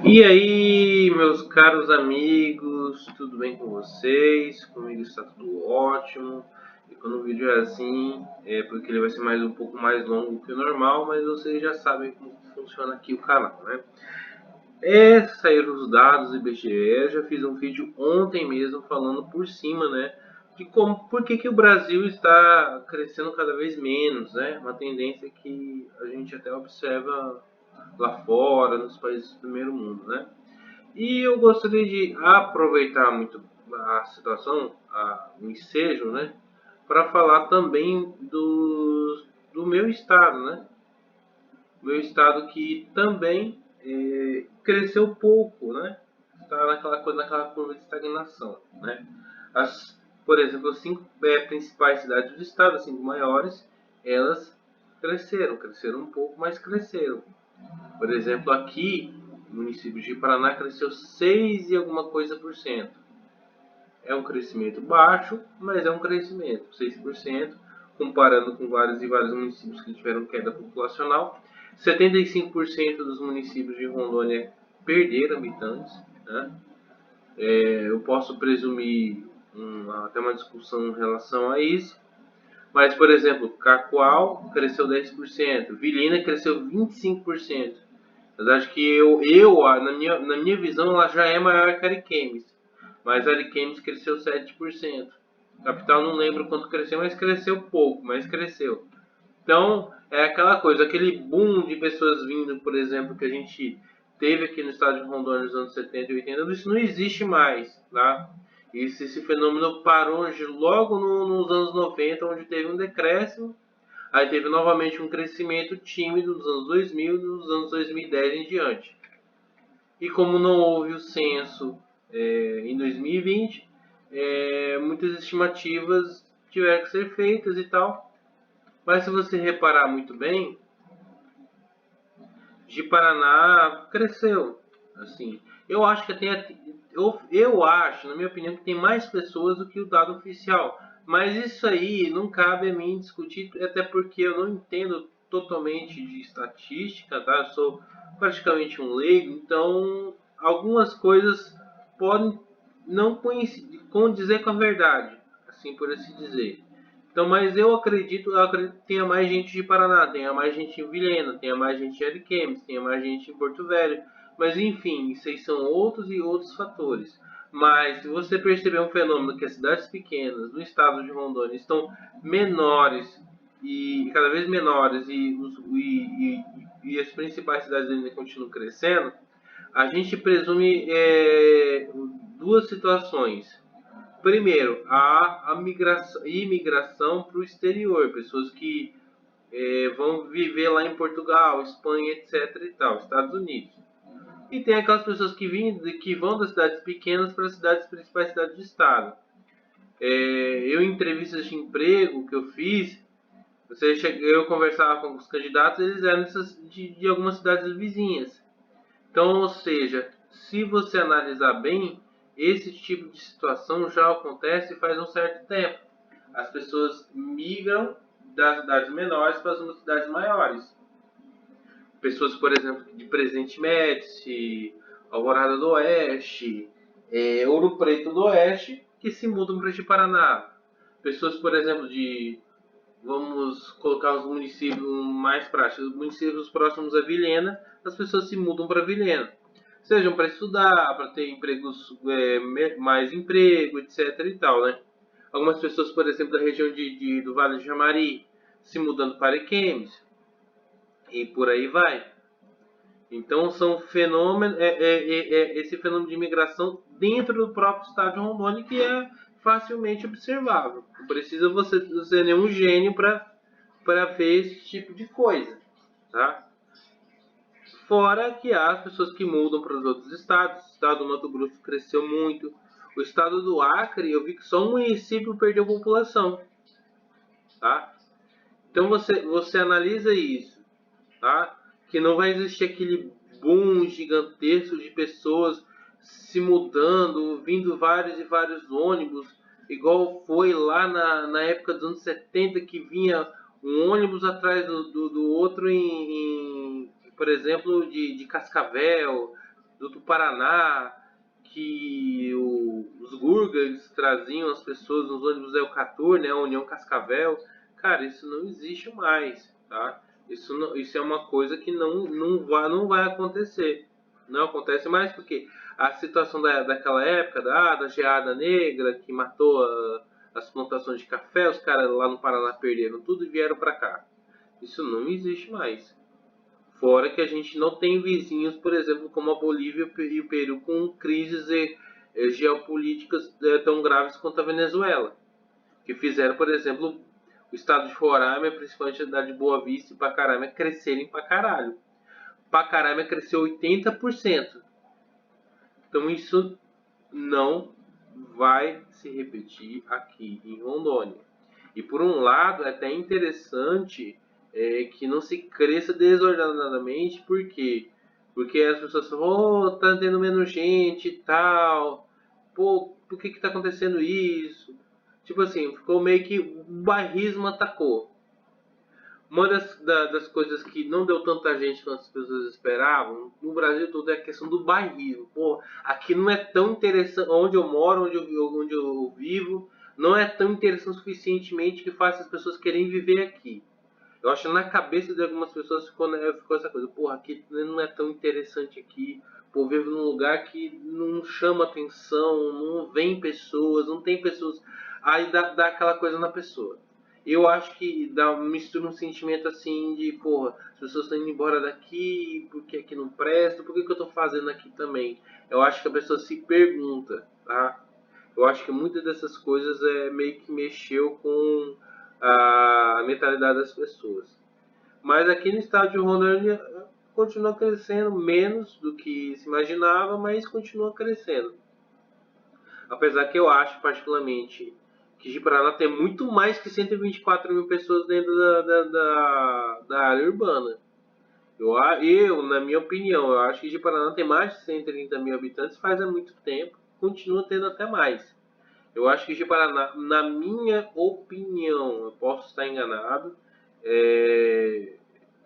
E aí, meus caros amigos, tudo bem com vocês? Comigo está tudo ótimo. E quando o vídeo é assim, é porque ele vai ser um pouco mais longo que o normal, mas vocês já sabem como funciona aqui o canal, né? Saíram os dados do IBGE, eu já fiz um vídeo ontem mesmo falando por cima, né? De por que o Brasil está crescendo cada vez menos, né? Uma tendência que a gente até observa lá fora, nos países do primeiro mundo, né? E eu gostaria de aproveitar muito a situação, o ensejo, né, para falar também do meu estado, né? Meu estado que também cresceu pouco, né? Está naquela curva de estagnação, né? Por exemplo, as cinco principais cidades do estado, as cinco maiores, elas cresceram um pouco, mas cresceram. Por exemplo, aqui, o município de Paraná cresceu 6 e alguma coisa por cento. É um crescimento baixo, mas é um crescimento, 6%, comparando com vários e vários municípios que tiveram queda populacional. 75% dos municípios de Rondônia perderam habitantes, né? Eu posso presumir até uma discussão em relação a isso. Mas, por exemplo, Cacoal cresceu 10%, Vilina cresceu 25%. Mas acho que na minha visão, ela já é maior que a Ariquemes. Mas a Ariquemes cresceu 7%. Capital não lembro quanto cresceu, mas cresceu pouco, mas cresceu. Então, é aquela coisa, aquele boom de pessoas vindo, por exemplo, que a gente teve aqui no estado de Rondônia nos anos 70 e 80, isso não existe mais, tá? Esse fenômeno parou logo nos anos 90, onde teve um decréscimo. Aí teve novamente um crescimento tímido nos anos 2000 e nos anos 2010 em diante. E como não houve o censo em 2020, muitas estimativas tiveram que ser feitas e tal. Mas se você reparar muito bem, de Paraná cresceu. Assim, eu acho que eu acho, na minha opinião, que tem mais pessoas do que o dado oficial. Mas isso aí não cabe a mim discutir, até porque eu não entendo totalmente de estatística, tá? Eu sou praticamente um leigo, então algumas coisas podem não condizer com a verdade, assim por assim dizer. Então, mas eu acredito que tenha mais gente de Paraná, tenha mais gente em Vilhena, tenha mais gente em Ariquemes, tenha mais gente em Porto Velho. Mas enfim, isso aí são outros e outros fatores. Mas se você perceber um fenômeno que as cidades pequenas no estado de Rondônia estão menores e cada vez menores e as principais cidades ainda continuam crescendo, a gente presume duas situações. Primeiro, a imigração para o exterior, pessoas que vão viver lá em Portugal, Espanha, etc. e tal, Estados Unidos. E tem aquelas pessoas que vão das cidades pequenas para as principais cidades do estado. Eu, em entrevistas de emprego que eu fiz, eu conversava com os candidatos, eles eram de algumas cidades vizinhas. Então, ou seja, se você analisar bem, esse tipo de situação já acontece faz um certo tempo. As pessoas migram das cidades menores para as cidades maiores. Pessoas, por exemplo, de Presidente Médici, Alvorada do Oeste, Ouro Preto do Oeste, que se mudam para o Paraná. Pessoas, por exemplo, vamos colocar os municípios mais práticos, os municípios próximos a Vilhena, as pessoas se mudam para Vilhena. Sejam para estudar, para ter empregos, mais emprego, etc. e tal, né? Algumas pessoas, por exemplo, da região do Vale de Jamari, se mudando para Ariquemes, e por aí vai. Então são fenômenos, esse fenômeno de imigração dentro do próprio estado de Rondônia que é facilmente observável. Não precisa você ser nenhum gênio para ver esse tipo de coisa, tá? Fora que há as pessoas que mudam para os outros estados. O estado do Mato Grosso cresceu muito. O estado do Acre, eu vi que só um município perdeu população, tá? Então você analisa isso, tá? Que não vai existir aquele boom gigantesco de pessoas se mudando, vindo vários e vários ônibus, igual foi lá na época dos anos 70, que vinha um ônibus atrás do outro por exemplo, de Cascavel, do Paraná, que os Gurgas traziam as pessoas nos ônibus Elcatur, né, a União Cascavel. Cara, isso não existe mais, tá? Isso é uma coisa que não vai acontecer. Não acontece mais porque a situação daquela época, da geada negra, que matou as plantações de café, os caras lá no Paraná perderam tudo e vieram para cá. Isso não existe mais. Fora que a gente não tem vizinhos, por exemplo, como a Bolívia e o Peru, com crises geopolíticas tão graves quanto a Venezuela. Que fizeram, por exemplo, o estado de Roraima, principalmente a cidade de Boa Vista e Pacaraima, crescerem pra caralho. Pacaraima cresceu 80%. Então isso não vai se repetir aqui em Rondônia. E por um lado, é até interessante que não se cresça desordenadamente, por quê? Porque as pessoas falam, oh, tá tendo menos gente e tal, pô, por que tá acontecendo isso? Tipo assim, ficou meio que o bairrismo atacou. Uma das coisas que não deu tanta gente quanto as pessoas esperavam, no Brasil todo, é a questão do bairrismo. Pô, aqui não é tão interessante, onde eu moro, onde eu vivo, não é tão interessante suficientemente que faça as pessoas querem viver aqui. Eu acho que na cabeça de algumas pessoas ficou essa coisa, porra, aqui não é tão interessante aqui, pô, vivo num lugar que não chama atenção, não vem pessoas, não tem pessoas, aí dá aquela coisa na pessoa. Eu acho que mistura um sentimento assim de, porra, as pessoas estão indo embora daqui, porque aqui não presta, por que eu tô fazendo aqui também? Eu acho que a pessoa se pergunta, tá? Eu acho que muitas dessas coisas meio que mexeu com a mentalidade das pessoas. Mas aqui no estado de Rondônia continua crescendo menos do que se imaginava, mas continua crescendo. Apesar que eu acho particularmente que Ji-Paraná tem muito mais que 124 mil pessoas dentro da área urbana. Na minha opinião, eu acho que Ji-Paraná tem mais de 130 mil habitantes faz há muito tempo, continua tendo até mais. Eu acho que Ji-Paraná, na minha opinião, eu posso estar enganado,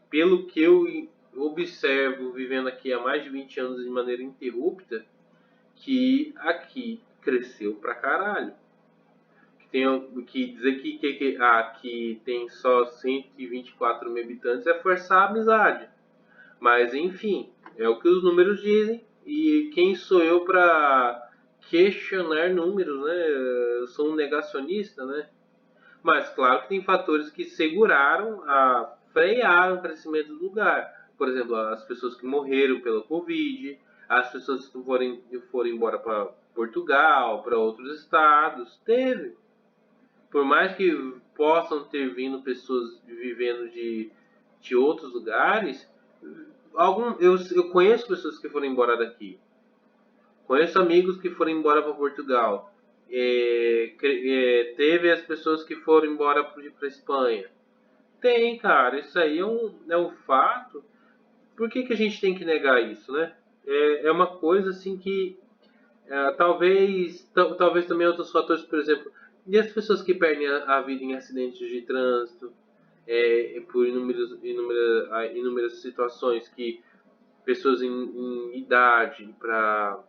pelo que eu observo vivendo aqui há mais de 20 anos de maneira ininterrupta, que aqui cresceu pra caralho. Que dizer que tem só 124 mil habitantes é forçar a amizade. Mas enfim, é o que os números dizem. E quem sou eu para questionar números, né? Eu sou um negacionista, né? Mas claro que tem fatores que frearam o crescimento do lugar. Por exemplo, as pessoas que morreram pela Covid, as pessoas que foram embora para Portugal, para outros estados. Teve. Por mais que possam ter vindo pessoas vivendo de outros lugares, eu conheço pessoas que foram embora daqui. Conheço amigos que foram embora para Portugal. Teve as pessoas que foram embora para Espanha. Tem, cara. Isso aí é um fato. Por que a gente tem que negar isso, né? É uma coisa assim que talvez também outros fatores, por exemplo, e as pessoas que perdem a vida em acidentes de trânsito, por inúmeras situações que pessoas em idade para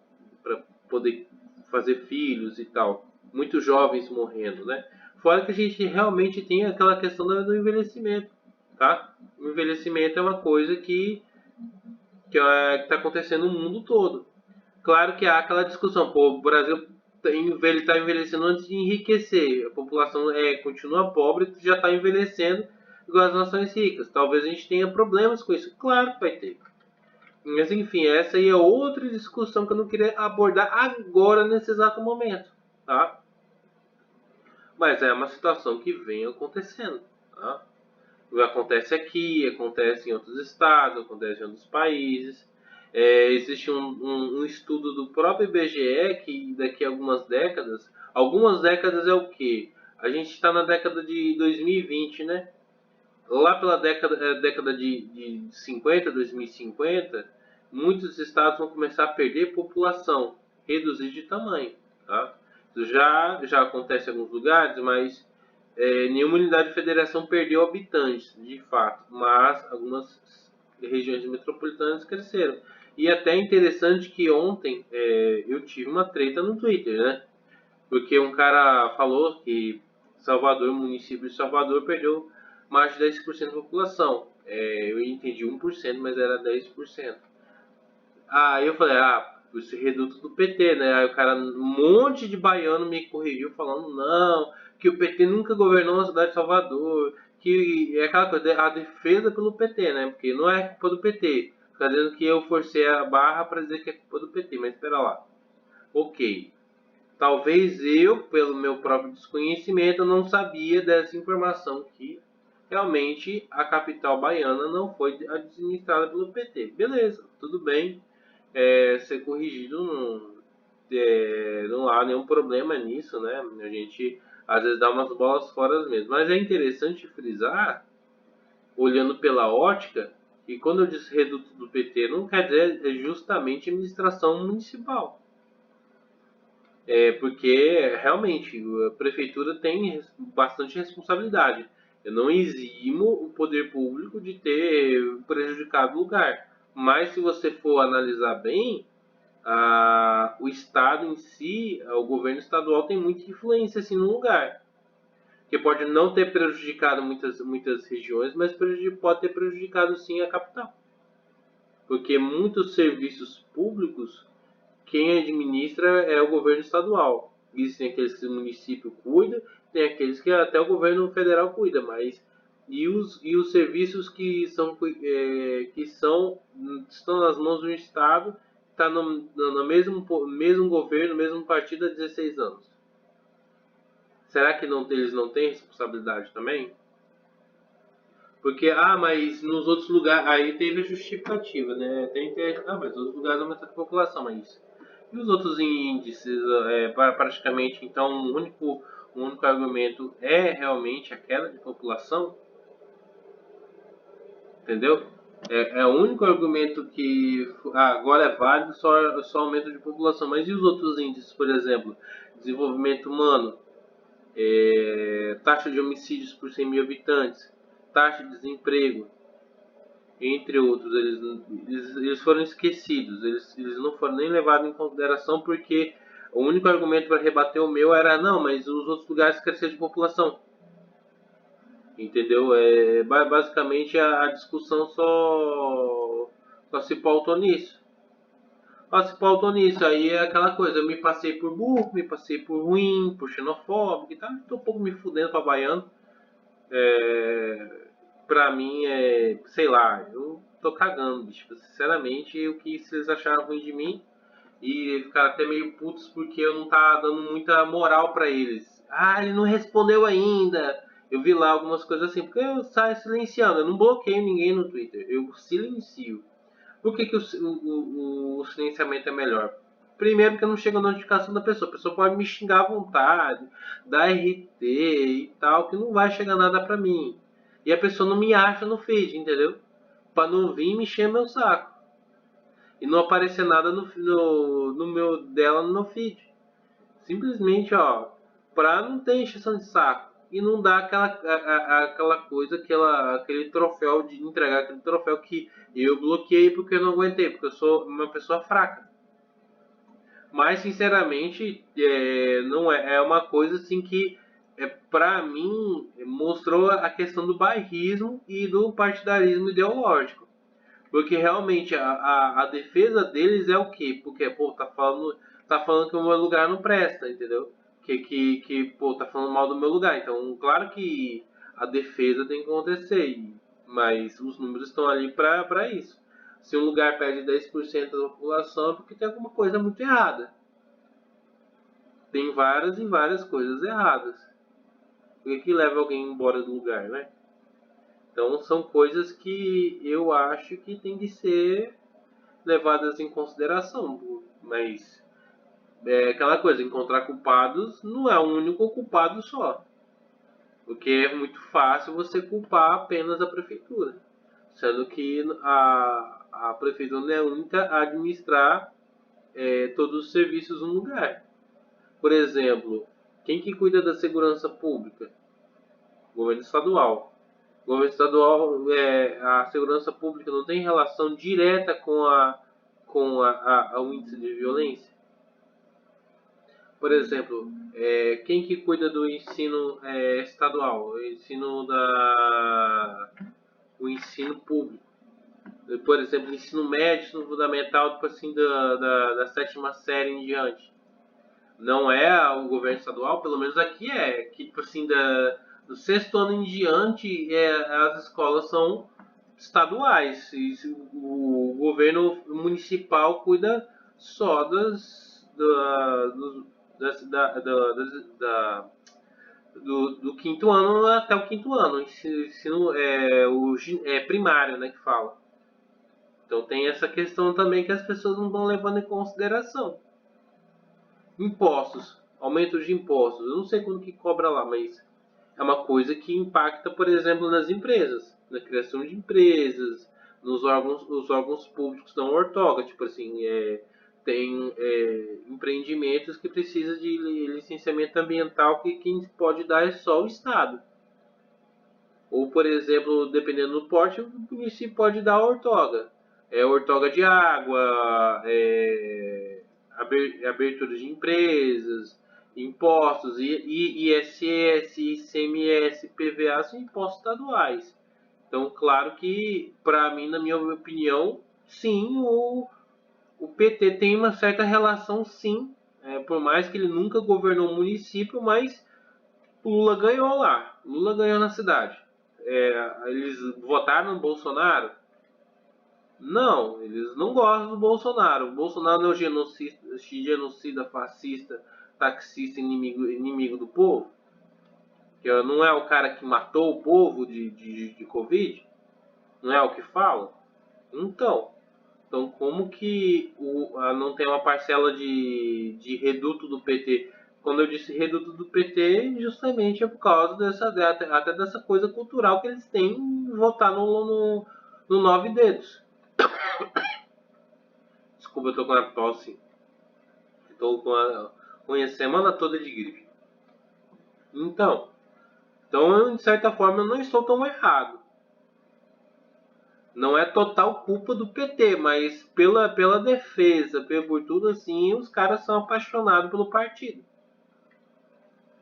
poder fazer filhos e tal, muitos jovens morrendo, né? Fora que a gente realmente tem aquela questão do envelhecimento, tá? O envelhecimento é uma coisa que está acontecendo no mundo todo. Claro que há aquela discussão, pô, o Brasil está envelhecendo antes de enriquecer, a população continua pobre e já está envelhecendo igual as nações ricas. Talvez a gente tenha problemas com isso, claro que vai ter. Mas enfim, essa aí é outra discussão que eu não queria abordar agora nesse exato momento, tá? Mas é uma situação que vem acontecendo, tá? Acontece aqui, acontece em outros estados, acontece em outros países. Existe um estudo do próprio IBGE que daqui a algumas décadas é o quê? A gente está na década de 2020, né? Lá pela década de 50, 2050, muitos estados vão começar a perder população, reduzir de tamanho, tá? Isso já acontece em alguns lugares, mas nenhuma unidade de federação perdeu habitantes, de fato, mas algumas regiões metropolitanas cresceram. E até é interessante que ontem eu tive uma treta no Twitter, né? Porque um cara falou que Salvador, o município de Salvador, perdeu mais de 10% da população. Eu entendi 1%, mas era 10%. Aí eu falei, esse reduto do PT, né? Aí o cara, um monte de baiano me corrigiu falando, não, que o PT nunca governou a cidade de Salvador, que é aquela coisa, a defesa pelo PT, né? Porque não é culpa do PT. Tá dizendo que eu forcei a barra para dizer que é culpa do PT, mas espera lá. Ok. Talvez eu, pelo meu próprio desconhecimento, não sabia dessa informação que realmente a capital baiana não foi administrada pelo PT. Beleza, tudo bem, ser corrigido, não há nenhum problema nisso, né? A gente às vezes dá umas bolas fora mesmo. Mas é interessante frisar, olhando pela ótica, que quando eu disse reduto do PT, não quer dizer justamente administração municipal. Porque realmente a prefeitura tem bastante responsabilidade. Eu não eximo o poder público de ter prejudicado o lugar. Mas se você for analisar bem, o Estado em si, o governo estadual tem muita influência assim, no lugar. Que pode não ter prejudicado muitas regiões, mas pode ter prejudicado sim a capital. Porque muitos serviços públicos quem administra é o governo estadual. Existem aqueles que o município cuida, tem aqueles que até o governo federal cuida, mas e os serviços que estão nas mãos do Estado, está no mesmo governo, mesmo partido há 16 anos. Será que eles não têm responsabilidade também? Porque, mas nos outros lugares, aí teve a justificativa, né? Mas os outros lugares aumentam a população, mas e os outros índices, praticamente, então, o único argumento é realmente a queda de população, entendeu? É o único argumento que agora é válido, só aumento de população. Mas e os outros índices, por exemplo, desenvolvimento humano, taxa de homicídios por 100 mil habitantes, taxa de desemprego, entre outros, eles foram esquecidos, eles não foram nem levados em consideração porque o único argumento para rebater o meu era não, mas os outros lugares cresceram de população, entendeu? Basicamente a discussão só se pautou nisso. Só se pautou nisso, aí é aquela coisa, eu me passei por burro, me passei por ruim, por xenofóbico e tal, tô um pouco me fudendo pra baiano. Pra mim sei lá, eu tô cagando, bicho. Sinceramente, o que vocês acharam ruim de mim e ficaram até meio putos porque eu não tava dando muita moral pra eles. Ele não respondeu ainda. Eu vi lá algumas coisas assim, porque eu saio silenciando, eu não bloqueio ninguém no Twitter, eu silencio. Por que o silenciamento é melhor? Primeiro, porque não chega a notificação da pessoa. A pessoa pode me xingar à vontade, dar RT e tal, que não vai chegar nada pra mim. E a pessoa não me acha no feed, entendeu? Pra não vir me encher meu saco. E não aparecer nada no meu dela no meu feed. Simplesmente, pra não ter encheção de saco. E não dar aquela coisa, aquele troféu de entregar aquele troféu que eu bloqueei porque eu não aguentei, porque eu sou uma pessoa fraca. Mas, sinceramente, não é uma coisa assim que, pra mim, mostrou a questão do bairrismo e do partidarismo ideológico. Porque realmente a defesa deles é o quê? Porque, pô, tá falando que o meu lugar não presta, entendeu? Pô, tá falando mal do meu lugar. Então, claro que a defesa tem que acontecer, mas os números estão ali pra isso. Se um lugar perde 10% da população é porque tem alguma coisa muito errada. Tem várias e várias coisas erradas. O que leva alguém embora do lugar, né? Então, são coisas que eu acho que tem que ser levadas em consideração, mas é aquela coisa, encontrar culpados não é um único culpado só, porque é muito fácil você culpar apenas a prefeitura, sendo que a prefeitura não é a única a administrar todos os serviços no lugar. Por exemplo, quem que cuida da segurança pública? O governo estadual. O governo estadual, a segurança pública não tem relação direta com o índice de violência. Por exemplo, quem que cuida do ensino estadual? O ensino público. Por exemplo, ensino médio, ensino fundamental, tipo assim, da sétima série em diante. Não é o governo estadual, pelo menos aqui que tipo assim, do sexto ano em diante, as escolas são estaduais. E o governo municipal cuida só do quinto ano até o quinto ano, ensino primário, né, que fala. Então tem essa questão também que as pessoas não estão levando em consideração. Impostos, aumento de impostos. Eu não sei quanto que cobra lá, mas é uma coisa que impacta, por exemplo, nas empresas, na criação de empresas, os órgãos públicos dão ortoga, tipo assim, tem empreendimentos que precisam de licenciamento ambiental que quem pode dar é só o Estado. Ou, por exemplo, dependendo do porte, o município pode dar ortoga. Ortoga de água, abertura de empresas, impostos, ISS, ICMS, PVA são impostos estaduais. Então, claro que, para mim, na minha opinião, sim, o PT tem uma certa relação, sim, por mais que ele nunca governou o município, mas Lula ganhou lá, Lula ganhou na cidade. Eles votaram no Bolsonaro? Não, eles não gostam do Bolsonaro. O Bolsonaro não é o genocida, fascista, taxista, inimigo do povo. Que não é o cara que matou o povo de Covid. Não é o que fala. Então como que não tem uma parcela de reduto do PT? Quando eu disse reduto do PT, justamente é por causa até dessa coisa cultural que eles têm em votar no Nove Dedos. Desculpa, eu tô com a tosse. Estou com a semana toda de gripe. Então, de certa forma, eu não estou tão errado. Não é total culpa do PT, mas pela defesa, por tudo assim, os caras são apaixonados pelo partido.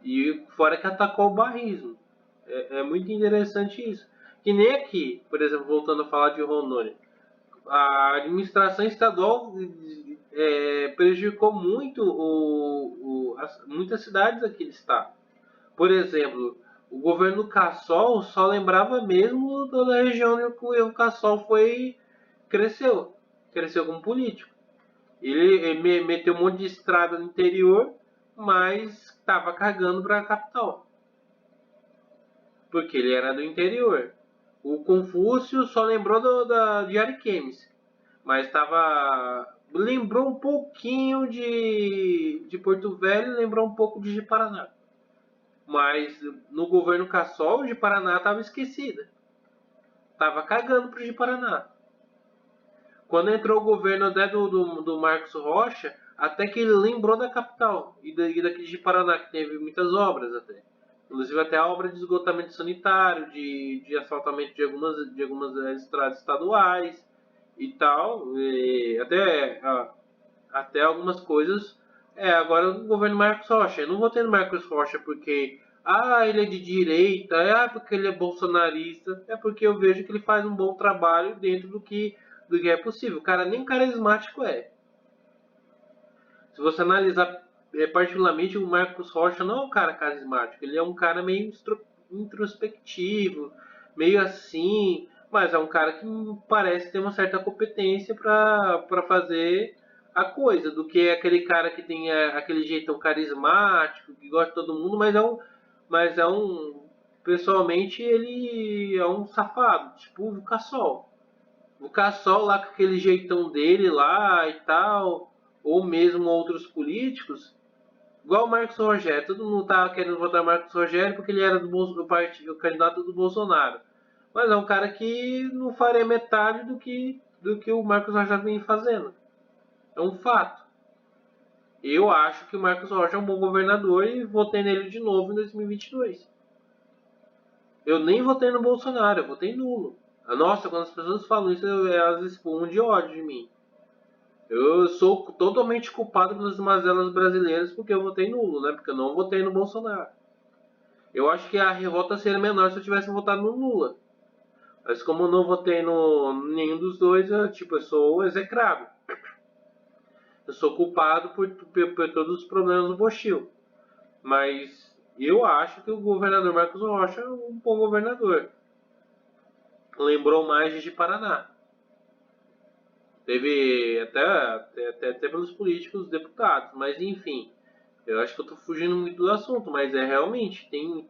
E fora que atacou o barrismo. É muito interessante isso. Que nem aqui, por exemplo, voltando a falar de Rondônia. A administração estadual prejudicou muito muitas cidades aqui do estado. Por exemplo, o governo Cassol só lembrava mesmo da região onde o Cassol cresceu como político. Ele meteu um monte de estrada no interior, mas estava cagando para a capital, porque ele era do interior. O Confúcio só lembrou de Ariquemes, mas lembrou um pouquinho de Porto Velho, lembrou um pouco de Paraná. Mas no governo Cassol, de Paraná estava esquecida. Estava cagando pro de Paraná. Quando entrou o governo até do Marcos Rocha, até que ele lembrou da capital e daqui de Paraná, que teve muitas obras até. Inclusive até a obra de esgotamento sanitário, de asfaltamento de algumas estradas estaduais e tal. Até algumas coisas. Agora o governo Marcos Rocha. Eu não votei no Marcos Rocha porque ele é de direita, porque ele é bolsonarista, é porque eu vejo que ele faz um bom trabalho dentro do que é possível. O cara nem carismático é. Se você analisar particularmente, o Marcos Rocha não é um cara carismático, ele é um cara meio introspectivo, meio assim, mas é um cara que parece ter uma certa competência para fazer a coisa, do que aquele cara que tem aquele jeitão carismático, que gosta de todo mundo, pessoalmente ele é um safado, tipo o Cassol. O Cassol lá com aquele jeitão dele lá e tal, ou mesmo outros políticos, igual o Marcos Rogério. Todo mundo tá querendo votar no Marcos Rogério porque ele era do partido, o candidato do Bolsonaro. Mas é um cara que não faria metade do que o Marcos Rogério vem fazendo. É um fato. Eu acho que o Marcos Rocha é um bom governador e votei nele de novo em 2022. Eu nem votei no Bolsonaro, eu votei nulo. Nossa, quando as pessoas falam isso, elas expõem de ódio de mim. Eu sou totalmente culpado pelas mazelas brasileiras porque eu votei nulo, né? Porque eu não votei no Bolsonaro. Eu acho que a revolta seria menor se eu tivesse votado no Lula. Mas como eu não votei no nenhum dos dois, eu sou execrado. Eu sou culpado por todos os problemas do Bochil. Mas eu acho que o governador Marcos Rocha é um bom governador. Lembrou mais de Paraná. Teve até pelos políticos deputados, mas enfim. Eu acho que eu tô fugindo muito do assunto, mas é realmente, tem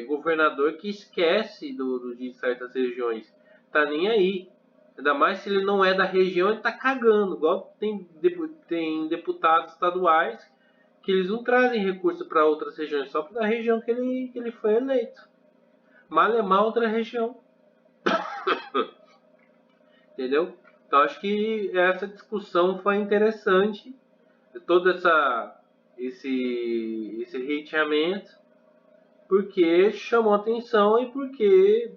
governador que esquece de certas regiões. Tá nem aí. Ainda mais se ele não é da região, ele tá cagando. Igual tem deputados estaduais que eles não trazem recurso para outras regiões, só para a região que ele foi eleito. Mal é mal outra região. Entendeu? Então acho que essa discussão foi interessante. Todo esse hateamento, porque chamou atenção e porque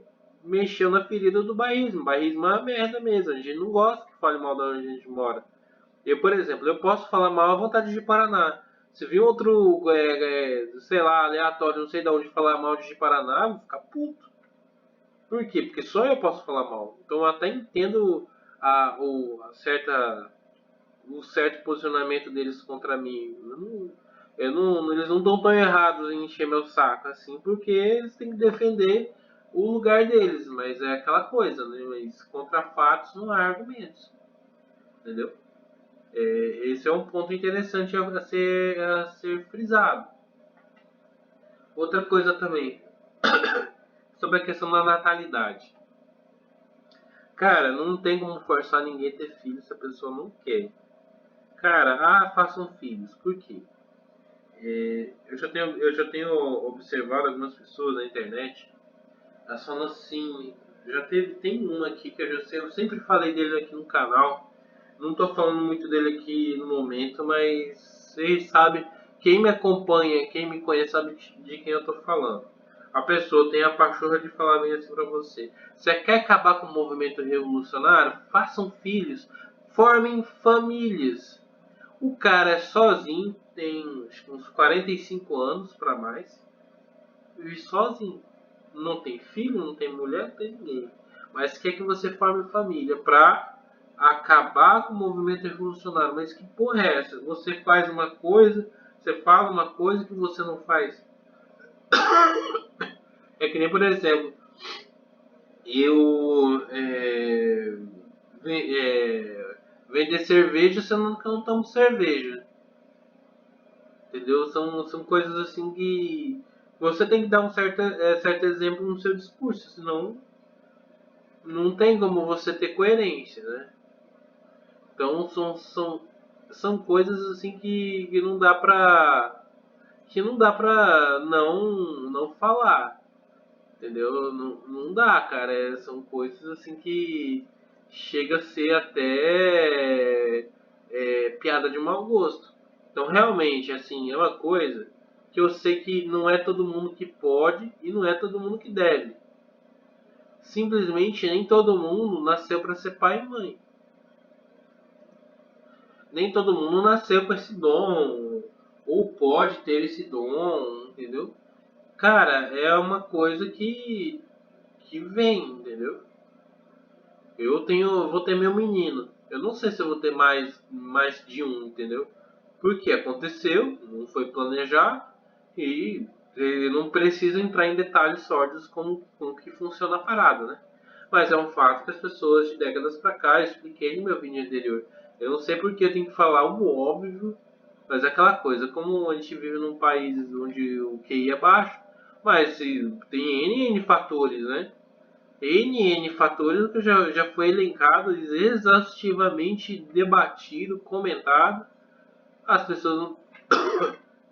mexeu na ferida do bairrismo. O bairrismo é uma merda mesmo. A gente não gosta que fale mal de onde a gente mora. Eu, por exemplo, eu posso falar mal à vontade de Paraná. Se vir outro, sei lá, aleatório, não sei de onde falar mal de Paraná, eu vou ficar puto. Por quê? Porque só eu posso falar mal. Então eu até entendo a certa o certo posicionamento deles contra mim. Eles não estão tão errados em encher meu saco, assim, porque eles têm que defender o lugar deles, mas é aquela coisa, né? Mas contra fatos não há argumentos, entendeu? Esse é um ponto interessante a ser frisado. Outra coisa também, sobre a questão da natalidade. Cara, não tem como forçar ninguém a ter filho se a pessoa não quer. Cara, façam filhos. Por quê? Eu já tenho observado algumas pessoas na internet, elas falam assim, tem uma aqui que eu sempre falei dele aqui no canal, não tô falando muito dele aqui no momento, mas vocês sabem, quem me acompanha, quem me conhece sabe de quem eu tô falando. A pessoa tem a pachorra de falar bem assim pra você. Você quer acabar com o movimento revolucionário? Façam filhos, formem famílias. O cara é sozinho, tem acho que uns 45 anos para mais, vive sozinho. Não tem filho, não tem mulher, não tem ninguém. Mas quer que você forme família para acabar com o movimento revolucionário. Mas que porra é essa? Você faz uma coisa, você fala uma coisa que você não faz. É que nem, por exemplo, eu vender cerveja, você não toma cerveja. Entendeu? São coisas assim que você tem que dar um certo exemplo no seu discurso, senão não tem como você ter coerência, né? Então são coisas assim que não dá pra não falar, entendeu? Não dá, cara. São coisas assim que chega a ser até piada de mau gosto. Então, realmente, assim, é uma coisa que eu sei que não é todo mundo que pode e não é todo mundo que deve. Simplesmente nem todo mundo nasceu para ser pai e mãe. Nem todo mundo nasceu com esse dom ou pode ter esse dom, entendeu? Cara, é uma coisa que vem, entendeu? Vou ter meu menino. Eu não sei se eu vou ter mais de um, entendeu? Porque aconteceu, não foi planejar e não precisa entrar em detalhes sórdidos como que funciona a parada, né? Mas é um fato que as pessoas de décadas pra cá, eu expliquei no meu vídeo anterior. Eu não sei porque eu tenho que falar o óbvio, mas é aquela coisa, como a gente vive num país onde o QI é baixo, mas tem N fatores, né? N fatores que já foi elencado, exaustivamente debatido, comentado. As pessoas não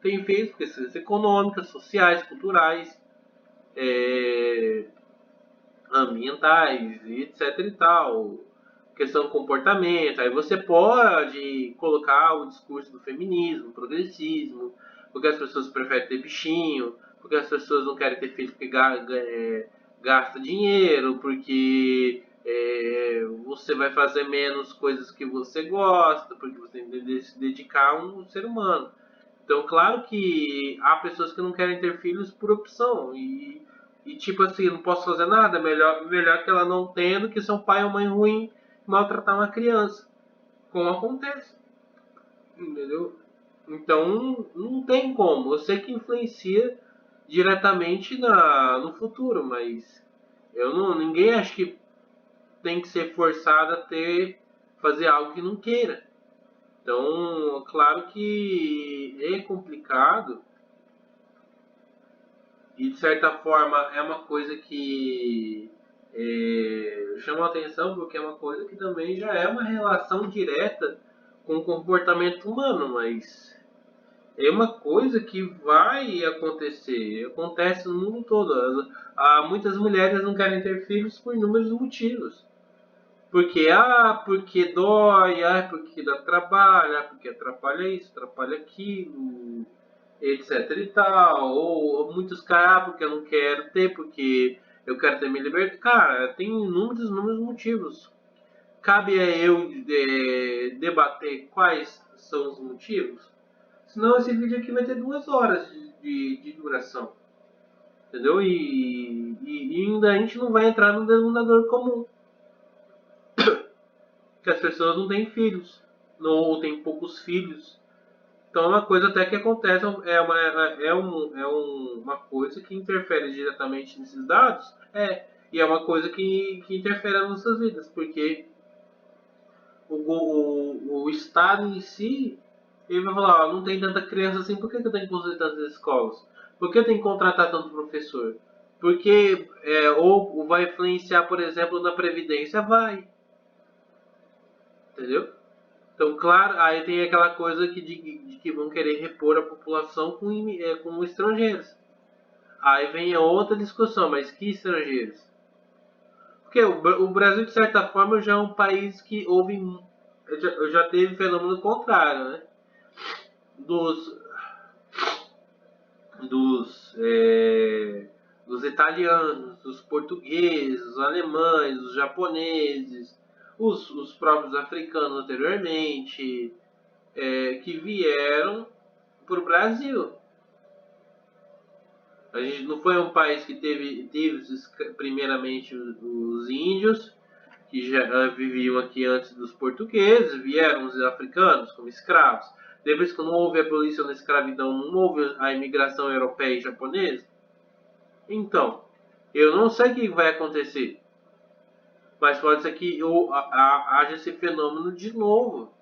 têm feito questões econômicas, sociais, culturais, é, ambientais, etc e tal. Questão do comportamento. Aí você pode colocar o discurso do feminismo, progressismo, porque as pessoas preferem ter bichinho, porque as pessoas não querem ter filhos porque gasta dinheiro, porque você vai fazer menos coisas que você gosta, porque você tem que se dedicar a um ser humano. Então, claro que há pessoas que não querem ter filhos por opção. E tipo assim, não posso fazer nada, melhor que ela não tenha do que ser um pai ou mãe ruim maltratar uma criança. Como acontece. Entendeu? Então, não tem como. Eu sei que influencia diretamente no futuro, mas ninguém acha que tem que ser forçado a fazer algo que não queira. Então, claro que é complicado e de certa forma é uma coisa que chama a atenção porque é uma coisa que também já é uma relação direta com o comportamento humano, mas é uma coisa que vai acontecer, acontece no mundo todo. Muitas mulheres não querem ter filhos por inúmeros motivos. Porque dói, porque dá trabalho, porque atrapalha isso, atrapalha aquilo, etc e tal. Ou muitos caras, porque eu não quero ter, porque eu quero ter minha liberdade. Cara, tem inúmeros motivos. Cabe a eu debater quais são os motivos? Senão esse vídeo aqui vai ter 2 horas de duração. Entendeu? E ainda a gente não vai entrar no denominador comum. Que as pessoas não têm filhos. Ou têm poucos filhos. Então é uma coisa até que acontece, uma coisa que interfere diretamente nesses dados. E é uma coisa que interfere nas nossas vidas. Porque o Estado em si, ele vai falar, não tem tanta criança assim, por que eu tenho que construir tantas escolas? Por que eu tenho que contratar tanto professor? Porque, ou vai influenciar, por exemplo, na Previdência? Vai. Entendeu? Então, claro, aí tem aquela coisa de que vão querer repor a população com estrangeiros. Aí vem a outra discussão, mas que estrangeiros? Porque o Brasil, de certa forma, já é um país que houve. Já teve fenômeno contrário, né? Dos, dos italianos, dos portugueses, dos alemães, dos japoneses, os próprios africanos anteriormente, que vieram para o Brasil. A gente não foi um país que teve primeiramente os índios, que já viviam aqui antes dos portugueses, vieram os africanos como escravos. Depois que não houve a abolição da escravidão, não houve a imigração europeia e japonesa. Então, eu não sei o que vai acontecer, mas pode ser que haja esse fenômeno de novo,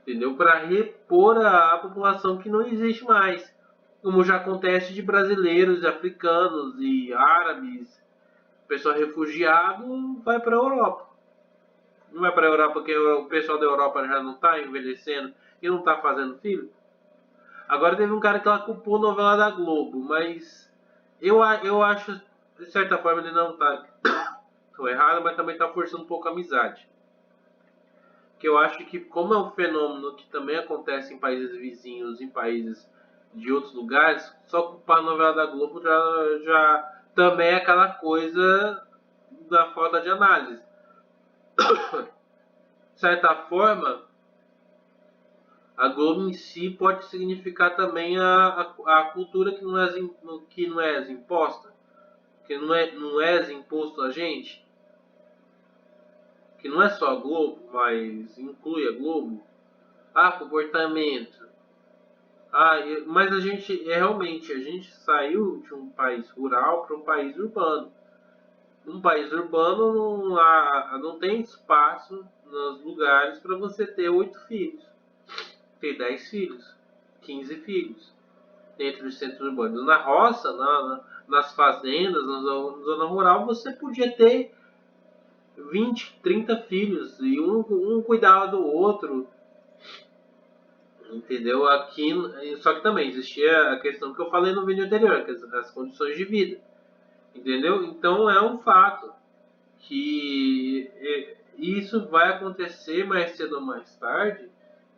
entendeu? Para repor a população que não existe mais, como já acontece de brasileiros, de africanos e árabes. O pessoal refugiado vai para a Europa. Não vai para a Europa porque o pessoal da Europa já não está envelhecendo e não está fazendo filho? Agora teve um cara que ela culpou a novela da Globo, mas eu acho, de certa forma, ele não está tão errado, mas também está forçando um pouco a amizade. Que eu acho que, como é um fenômeno que também acontece em países vizinhos, em países de outros lugares, só culpar a novela da Globo já também é aquela coisa da falta de análise. De certa forma, a Globo em si pode significar também a cultura que não é imposta, que não é imposto a gente, que não é só a Globo, mas inclui a Globo. Comportamento. Mas a gente realmente a gente saiu de um país rural para um país urbano. Um país urbano não tem espaço nos lugares para você ter 8 filhos, ter 10 filhos, 15 filhos dentro dos centros urbanos. Na roça, nas fazendas, na zona rural, você podia ter 20, 30 filhos e um cuidava do outro. Entendeu? Aqui, só que também existia a questão que eu falei no vídeo anterior, que as condições de vida. Entendeu? Então é um fato que isso vai acontecer mais cedo ou mais tarde,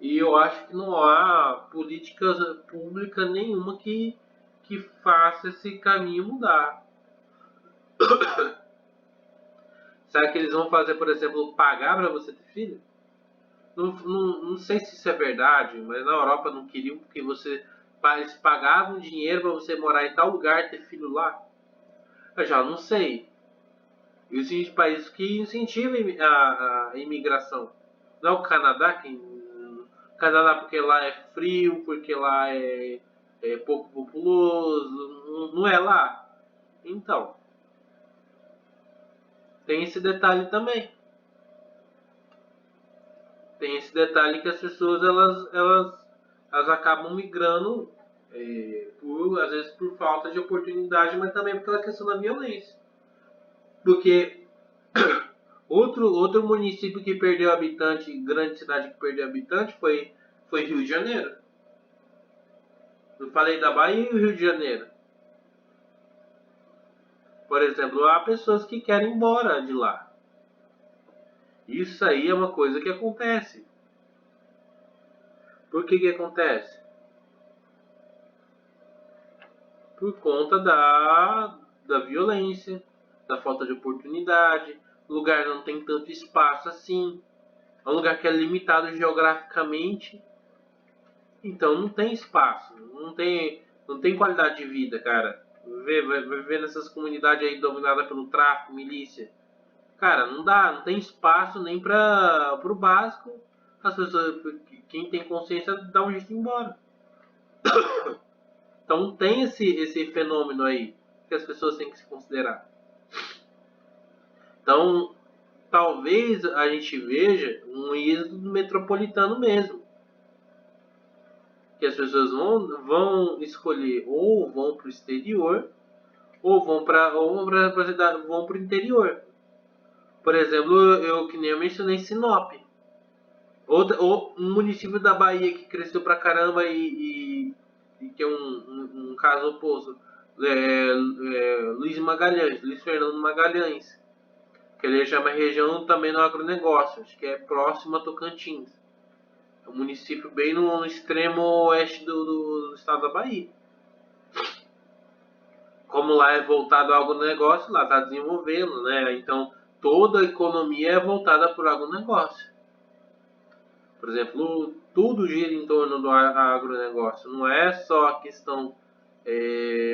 e eu acho que não há política pública nenhuma que que faça esse caminho mudar. Será que eles vão fazer, por exemplo, pagar para você ter filho? Não sei se isso é verdade, mas na Europa não queriam porque eles pagavam dinheiro para você morar em tal lugar e ter filho lá. Eu já não sei. Existem países que incentivam a imigração. Não é o Canadá que. Canadá porque lá é frio, porque lá é pouco populoso. Não é lá? Então, tem esse detalhe também. Tem esse detalhe que as pessoas elas acabam migrando às vezes por falta de oportunidade, mas também pela questão da violência. Porque outro município que perdeu habitante, grande cidade que perdeu habitante, foi Rio de Janeiro. Eu falei da Bahia e o Rio de Janeiro. Por exemplo, há pessoas que querem ir embora de lá. Isso aí é uma coisa que acontece. Por que acontece? Por conta da violência, da falta de oportunidade. O lugar não tem tanto espaço assim. É um lugar que é limitado geograficamente. Então não tem espaço. Não tem qualidade de vida, cara. Viver nessas comunidades aí dominadas pelo tráfico, milícia. Cara, não dá, não tem espaço nem para pro básico. As pessoas, quem tem consciência, dá um jeito de ir embora. Então tem esse fenômeno aí que as pessoas têm que se considerar. Então, talvez a gente veja um êxodo metropolitano mesmo. Que as pessoas vão escolher ou vão para o exterior ou vão para vão para o interior. Por exemplo, eu que nem eu mencionei Sinop. Ou um município da Bahia que cresceu pra caramba e que é um caso oposto. Luiz Fernando Magalhães, que ele chama região também no agronegócio, acho que é próximo a Tocantins. É um município bem no extremo oeste do estado da Bahia. Como lá é voltado ao agronegócio, lá está desenvolvendo, né? Então toda a economia é voltada para o agronegócio. Por exemplo, tudo gira em torno do agronegócio. Não é só a questão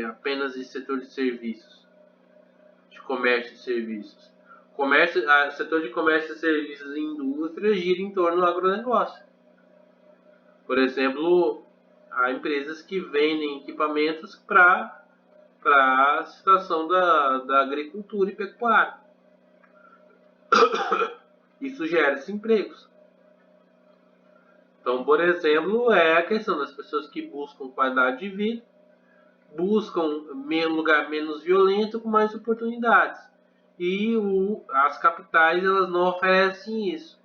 apenas de setor de serviços, de comércio e serviços. Setor de comércio e serviços e indústria gira em torno do agronegócio. Por exemplo, há empresas que vendem equipamentos para a situação da agricultura e pecuária. Isso gera empregos. Então, por exemplo, é a questão das pessoas que buscam qualidade de vida, buscam um lugar menos violento com mais oportunidades. E as capitais elas não oferecem isso.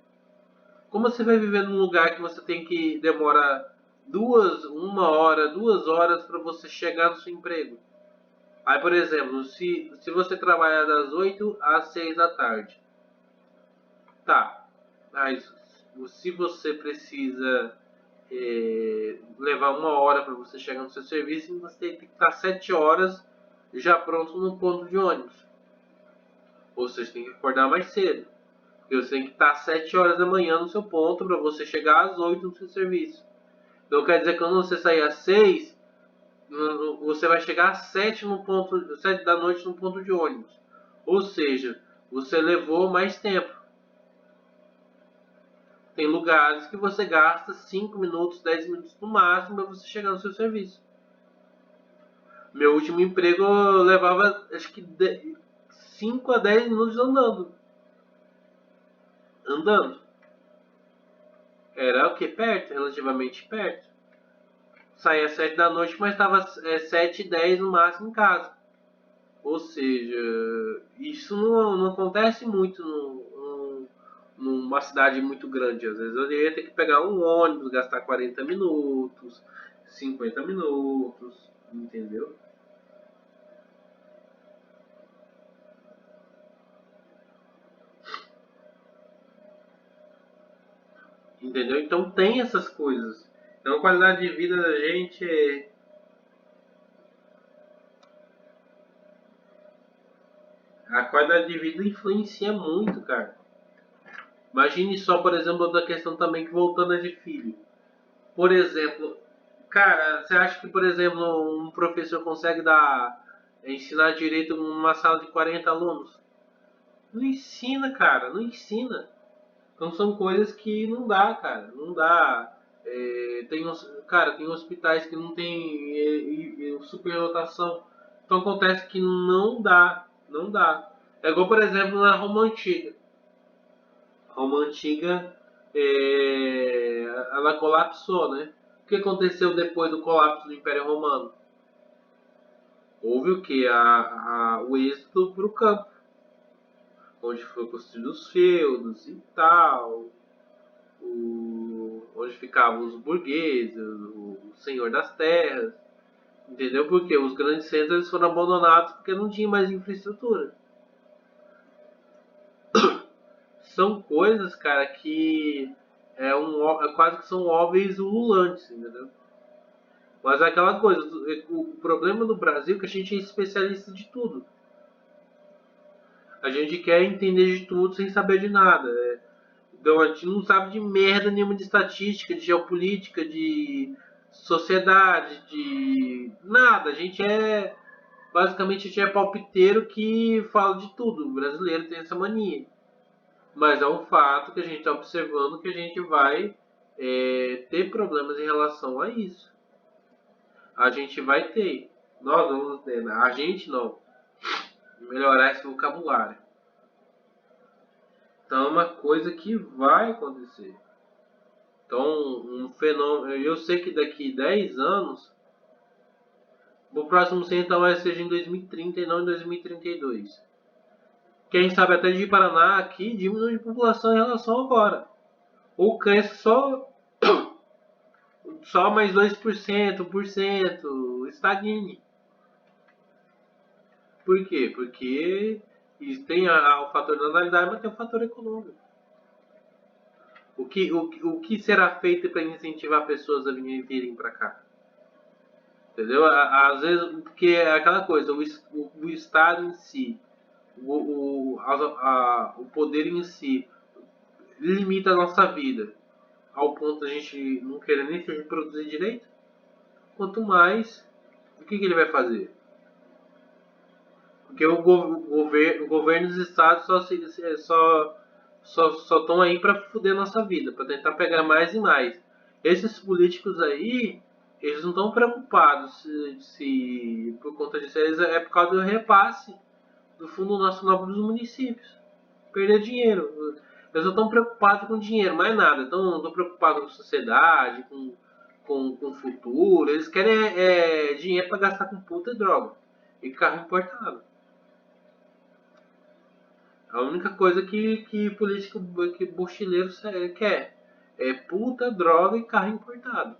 Como você vai viver num lugar que você tem que demorar 2 horas para você chegar no seu emprego? Aí, por exemplo, se você trabalhar das 8 às 6 da tarde, tá, mas se você precisa levar 1 hora para você chegar no seu serviço, você tem que estar 7 horas já pronto no ponto de ônibus. Ou seja, tem que acordar mais cedo. Porque você tem que estar 7 horas da manhã no seu ponto para você chegar às 8 no seu serviço. Então quer dizer que quando você sair às 6, você vai chegar às 7 da noite no ponto de ônibus. Ou seja, você levou mais tempo. Tem lugares que você gasta 5 minutos, 10 minutos no máximo para você chegar no seu serviço. Meu último emprego eu levava acho que 5 a 10 minutos andando. Era o que? Perto, relativamente perto. Saía às 7 da noite, mas estava 7 e 10 no máximo em casa. Ou seja, isso não acontece muito numa cidade muito grande. Às vezes eu ia ter que pegar um ônibus, gastar 40 minutos, 50 minutos, entendeu? Entendeu? Então tem essas coisas. Então a qualidade de vida da gente qualidade de vida influencia muito, cara. Imagine só, por exemplo, da questão também que voltando a de filho. Por exemplo, cara, você acha que, por exemplo, um professor consegue ensinar direito numa sala de 40 alunos? Não ensina, cara, não ensina. Então são coisas que não dá, cara, não dá. Cara, tem hospitais que não tem superlotação. Então acontece que não dá, não dá. É igual, por exemplo, na Roma Antiga. Roma Antiga, ela colapsou, né? O que aconteceu depois do colapso do Império Romano? Houve o que? O êxodo para o campo, onde foi construído os feudos e tal, onde ficavam os burgueses, o senhor das terras, entendeu? Porque os grandes centros foram abandonados porque não tinha mais infraestrutura. São coisas, cara, que quase que são óbvios ululantes, entendeu? Mas é aquela coisa, o problema do Brasil é que a gente é especialista de tudo. A gente quer entender de tudo sem saber de nada. Então a gente não sabe de merda nenhuma de estatística, de geopolítica, de sociedade, de nada. Basicamente a gente é palpiteiro que fala de tudo. O brasileiro tem essa mania. Mas é um fato que a gente está observando que a gente vai ter problemas em relação a isso. A gente vai ter. Nós vamos ter, né? A gente não. Melhorar esse vocabulário. Então é uma coisa que vai acontecer. Então, um fenômeno. Eu sei que daqui 10 anos, o próximo censo vai ser em 2030 e não em 2032. Quem sabe até de Paraná aqui diminui de população em relação a agora. Ou cresce só mais 2%, 1%, estagne. Por quê? Porque tem o fator da natalidade, mas tem o fator econômico. O que será feito para incentivar pessoas a virem para cá? Entendeu? Às vezes, porque é aquela coisa, o Estado em si, o poder em si, limita a nossa vida, ao ponto de a gente não querer nem se reproduzir direito. Quanto mais, que ele vai fazer? Porque o governo e os estados só estão aí para foder a nossa vida, para tentar pegar mais e mais. Esses políticos aí, eles não estão preocupados se por conta disso, é por causa do repasse do Fundo Nacional dos Municípios. Perder dinheiro. Eles não estão preocupados com dinheiro, mais nada. Então, não estão preocupados com sociedade, com o futuro. Eles querem dinheiro para gastar com puta e droga. E carro importado. A única coisa que político que mochileiro quer é puta, droga e carro importado.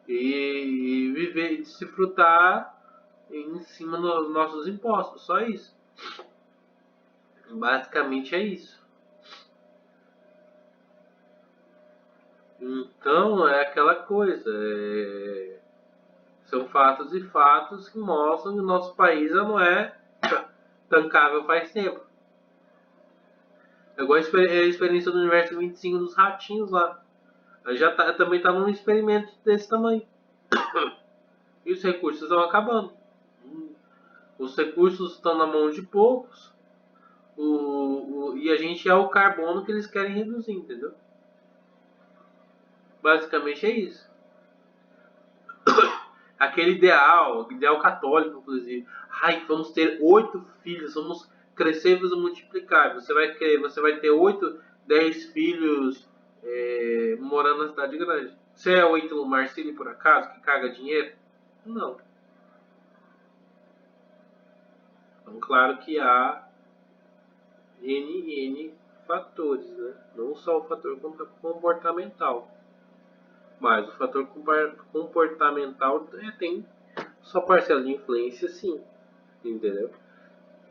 E viver, desfrutar em cima dos nossos impostos, só isso. Basicamente é isso. Então é aquela coisa. São fatos e fatos que mostram que o nosso país não é tancável faz tempo. É igual a experiência do universo 25 dos ratinhos lá. Também tá num experimento desse tamanho. E os recursos estão acabando. Os recursos estão na mão de poucos. E a gente é o carbono que eles querem reduzir, entendeu? Basicamente é isso. Aquele ideal católico, inclusive. Ai, vamos ter 8 filhos, vamos crescer e vamos multiplicar. Você vai ter 8, 10 filhos morando na cidade grande. Você é o Ítalo Marcílio, por acaso, que caga dinheiro? Não. Então, claro que há N fatores, né? Não só o fator comportamental, mas o fator comportamental tem sua parcela de influência, sim, entendeu?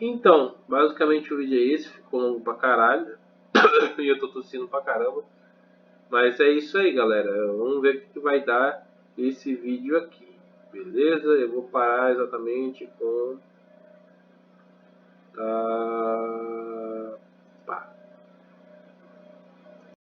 Então, basicamente o vídeo é esse, ficou longo pra caralho, e eu tô tossindo pra caramba, mas é isso aí, galera, vamos ver o que vai dar esse vídeo aqui, beleza? Eu vou parar exatamente com Tá.